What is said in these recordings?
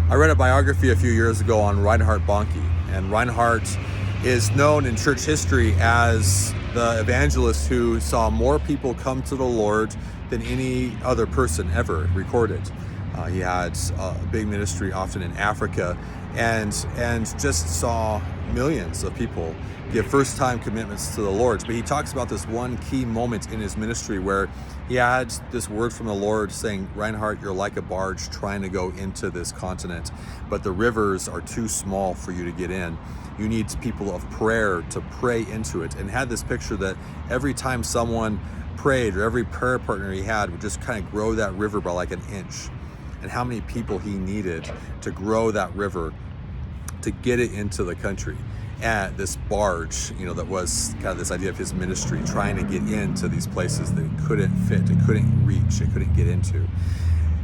I read a biography a few years ago on Reinhard Bonnke, and Reinhard is known in church history as the evangelist who saw more people come to the Lord than any other person ever recorded. He had a big ministry often in Africa and just saw millions of people give first-time commitments to the Lord. But he talks about this one key moment in his ministry where he had this word from the Lord saying, Reinhard, you're like a barge trying to go into this continent, but the rivers are too small for you to get in. You need people of prayer to pray into it. And had this picture that every time someone prayed, or every prayer partner he had would just kind of grow that river by like an inch. And how many people he needed to grow that river to get it into the country. And this barge, that was kind of this idea of his ministry, trying to get into these places that it couldn't fit, it couldn't reach, it couldn't get into.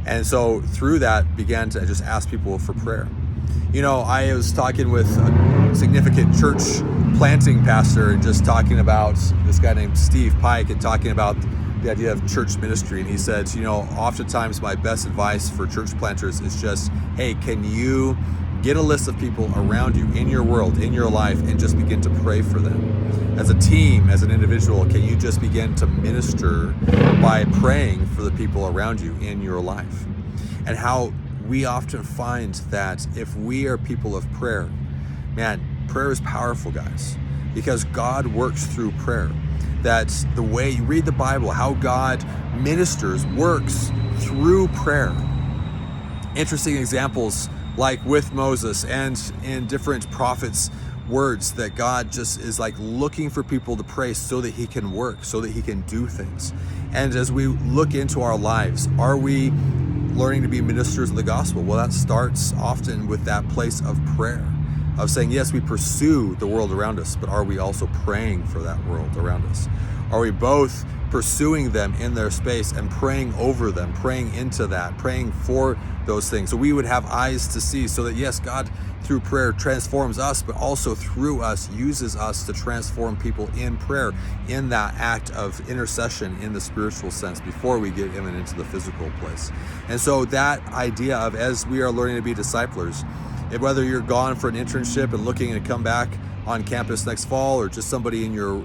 And so through that, began to just ask people for prayer. I was talking with a significant church planting pastor and just talking about this guy named Steve Pike and talking about the idea of church ministry. And he said, oftentimes my best advice for church planters is just, hey, can you get a list of people around you in your world, in your life, and just begin to pray for them. As a team, as an individual, can you just begin to minister by praying for the people around you in your life? And how we often find that if we are people of prayer, prayer is powerful, guys, because God works through prayer. That's the way you read the Bible, how God ministers, works through prayer. Interesting examples like with Moses and in different prophets' words, that God just is like looking for people to pray so that he can work, so that he can do things. And as we look into our lives, are we learning to be ministers of the gospel? Well, that starts often with that place of prayer, of saying, yes, we pursue the world around us, but are we also praying for that world around us? Are we both pursuing them in their space and praying over them, praying into that, praying for those things, so we would have eyes to see, so that yes, God through prayer transforms us, but also through us uses us to transform people in prayer, in that act of intercession in the spiritual sense before we get even into the physical place. And so that idea of, as we are learning to be disciplers, whether you're gone for an internship and looking to come back on campus next fall, or just somebody who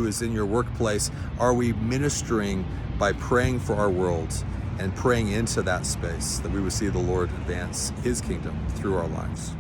is in your workplace, are we ministering by praying for our world and praying into that space, that we would see the Lord advance his kingdom through our lives?